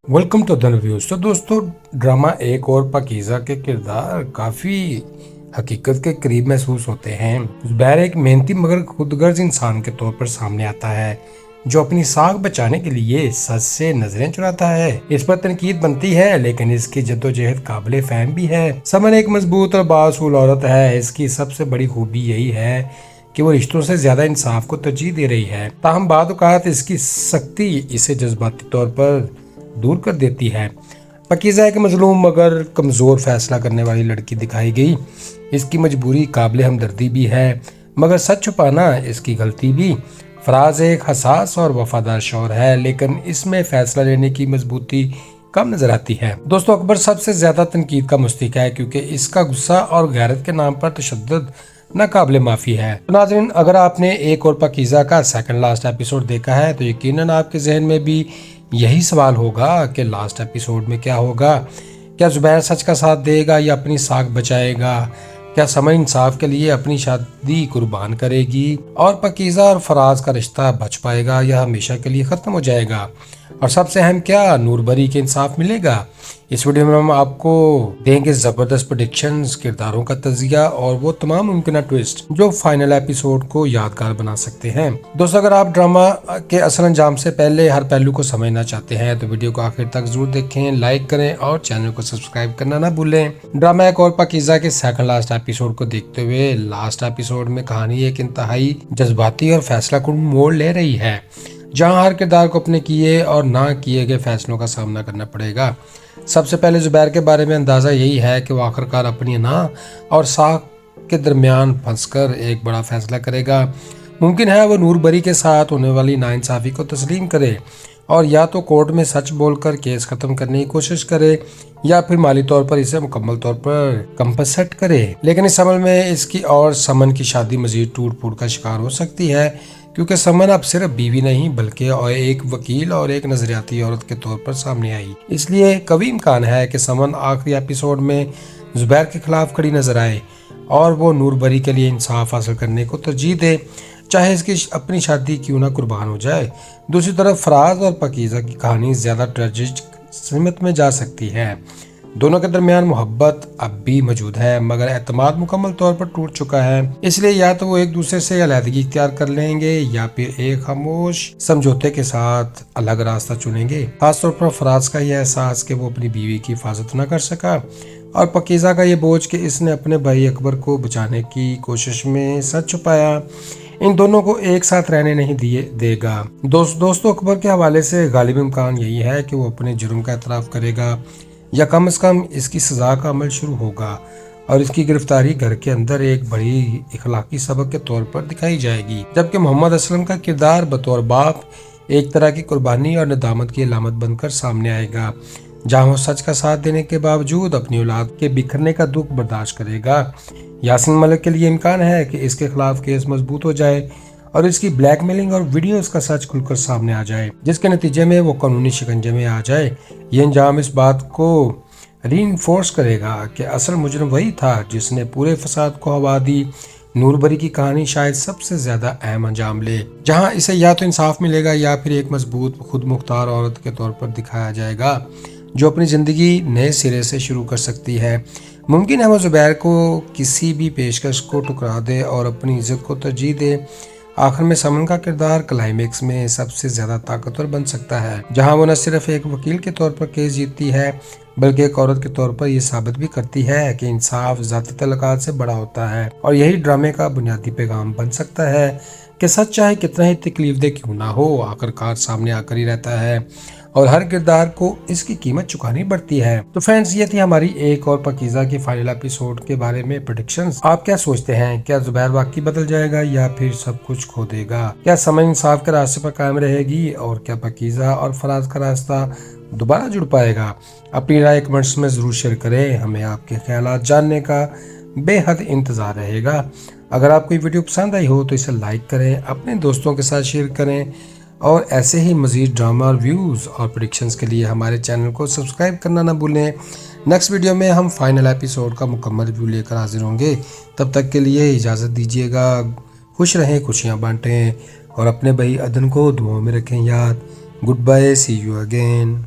Welcome to the reviews. तो दोस्तों, drama एक और पाकीज़ा के किरदार काफ़ी हकीकत के करीब महसूस होते हैं। ज़ुबैर एक मेहनती मगर खुदगर्ज इंसान के तौर पर सामने आता है जो अपनी साख बचाने के लिए सच से नजरें चुराता है। इस पर तनकीद बनती है, लेकिन इसकी जद्दोजहद काबिल फहम भी है। समन एक मजबूत और बासूल औरत है। इसकी सबसे बड़ी खूबी यही है कि वो रिश्तों से ज्यादा इंसाफ को तरजीह दे रही है। ताहम बाद औक़ात इसकी सख्ती इसे जज्बाती तौर पर दूर कर देती है। पाकीज़ा एक मजलूम मगर कमज़ोर फैसला करने वाली लड़की दिखाई गई। इसकी मजबूरी काबिल हमदर्दी भी है, मगर सच छुपाना इसकी गलती भी। फराज एक हसास और वफादार शौहर है, लेकिन इसमें फैसला लेने की मजबूती कम नजर आती है। दोस्तों, अकबर सबसे ज्यादा तनकीद का मुस्तहिक है क्योंकि इसका गुस्सा और गैरत के नाम पर तशद्दुद नाकाबिले माफी है। तो नाज़रीन, अगर आपने एक और पाकीज़ा का सेकंड लास्ट एपिसोड देखा है तो यकीनन आपके जहन में भी यही सवाल होगा कि लास्ट एपिसोड में क्या होगा। क्या ज़ुबैर सच का साथ देगा या अपनी साख बचाएगा? क्या समन इंसाफ के लिए अपनी शादी कुर्बान करेगी? और पाकीज़ा और फराज का रिश्ता बच पाएगा या हमेशा के लिए ख़त्म हो जाएगा? और सबसे अहम, क्या नूरबरी के इंसाफ मिलेगा? इस वीडियो में हम आपको देंगे ज़बरदस्त प्रेडिक्शंस, किरदारों का तज़किया और वो तमाम मुमकिन ट्विस्ट जो फाइनल एपिसोड को यादगार बना सकते हैं। दोस्तों, अगर आप ड्रामा के असल अंजाम से पहले हर पहलू को समझना चाहते हैं तो वीडियो को आखिर तक जरूर देखें, लाइक करें और चैनल को सब्सक्राइब करना ना भूलें। ड्रामा एक और पाकीज़ा के सेकंड लास्ट एपिसोड को देखते हुए लास्ट एपिसोड में कहानी एक इंतहाई जज्बाती और फैसला कुन मोड़ ले रही है, जहां हर किरदार को अपने किए और ना किए गए फैसलों का सामना करना पड़ेगा। सबसे पहले ज़ुबैर के बारे में अंदाज़ा यही है कि वो आखिरकार अपनी ना और साख के दरमियान फंसकर एक बड़ा फैसला करेगा। मुमकिन है वो नूरबरी के साथ होने वाली नाइंसाफ़ी को तस्लीम करे और या तो कोर्ट में सच बोलकर केस ख़त्म करने की कोशिश करे या फिर माली तौर पर इसे मुकम्मल तौर पर कंपनसेट करे। लेकिन इस अमल में इसकी और समन की शादी मजीद टूट फूट का शिकार हो सकती है, क्योंकि समन अब सिर्फ बीवी नहीं बल्कि एक वकील और एक नजरियाती औरत के तौर पर सामने आई। इसलिए कभी इम्कान है कि समन आखिरी एपिसोड में ज़ुबैर के खिलाफ खड़ी नजर आए और वो नूरबरी के लिए इंसाफ हासिल करने को तरजीह दे, चाहे इसकी अपनी शादी क्यों ना कुर्बान हो जाए। दूसरी तरफ फराज और पाकीज़ा की कहानी ज्यादा ट्रेजिक सिमत में जा सकती है। दोनों के दरमियान मोहब्बत अब भी मौजूद है, मगर एतमाद मुकम्मल तौर पर टूट चुका है। इसलिए या तो वो एक दूसरे से अलहदगी इख्तियार कर लेंगे या फिर एक खामोश समझौते के साथ अलग रास्ता चुनेंगे। खासतौर पर फराज का यह एहसास कि वो अपनी बीवी की हिफाजत न कर सका और पाकीज़ा का ये बोझ कि इसने अपने भाई अकबर को बचाने की कोशिश में सच छुपाया, इन दोनों को एक साथ रहने नहीं देगा। दोस्तों, अकबर के हवाले से गालिब इम्कान यही है कि वो अपने जुर्म का एतराफ़ करेगा या कम से कम इसकी सज़ा का अमल शुरू होगा और इसकी गिरफ्तारी घर के अंदर एक बड़ी इखलाकी सबक के तौर पर दिखाई जाएगी। जबकि मोहम्मद असलम का किरदार बतौर बाप एक तरह की कुर्बानी और नदामत की अलामत बनकर सामने आएगा, जहां वो सच का साथ देने के बावजूद अपनी औलाद के बिखरने का दुख बर्दाश्त करेगा। यासीन मलिक के लिए इम्कान है कि इसके खिलाफ केस मजबूत हो जाए और इसकी ब्लैकमेलिंग और वीडियोस का सच खुलकर सामने आ जाए, जिसके नतीजे में वो कानूनी शिकंजे में आ जाए। ये अंजाम इस बात को रीइंफोर्स करेगा कि असल मुजरिम वही था जिसने पूरे फसाद को हवा दी। नूरबरी की कहानी शायद सबसे ज्यादा अहम अंजाम ले, जहां इसे या तो इंसाफ मिलेगा या फिर एक मजबूत खुद मुख्तार औरत के तौर पर दिखाया जाएगा जो अपनी जिंदगी नए सिरे से शुरू कर सकती है। मुमकिन है वो ज़ुबैर को किसी भी पेशकश को ठुकरा दे और अपनी इज्जत को तरजीह दे। आखिर में समन का किरदार क्लाइमेक्स में सबसे ज्यादा ताकतवर बन सकता है, जहां वो न सिर्फ एक वकील के तौर पर केस जीतती है बल्कि एक औरत के तौर पर यह साबित भी करती है कि इंसाफ ज़ाती तल्लुकात से बड़ा होता है। और यही ड्रामे का बुनियादी पैगाम बन सकता है कि सच चाहे कितना ही तकलीफदेह क्यों ना हो, आखिरकार सामने आकर ही रहता है और हर किरदार को इसकी कीमत चुकानी पड़ती है। तो फ्रेंड्स, ये थी हमारी एक और पाकीज़ा की फाइनल एपिसोड के बारे में प्रेडिक्शंस। आप क्या सोचते हैं? क्या ज़ुबैर वाकई बदल जाएगा या फिर सब कुछ खो देगा? क्या समन इंसाफ के रास्ते पर कायम रहेगी और क्या पाकीज़ा और फराज का रास्ता दोबारा जुड़ पाएगा? अपनी राय कमेंट्स में जरूर शेयर करें। हमें आपके ख्यालात जानने का बेहद इंतजार रहेगा। अगर आपको ये वीडियो पसंद आई हो तो इसे लाइक करें, अपने दोस्तों के साथ शेयर करें और ऐसे ही मज़ीद ड्रामा रिव्यूज़ और प्रेडिक्शंस के लिए हमारे चैनल को सब्सक्राइब करना ना भूलें। नेक्स्ट वीडियो में हम फाइनल एपिसोड का मुकम्मल रिव्यू लेकर हाजिर होंगे। तब तक के लिए इजाज़त दीजिएगा। खुश रहें, खुशियाँ बांटें और अपने भाई अदन को दुआओं में रखें याद। Good bye, see you again.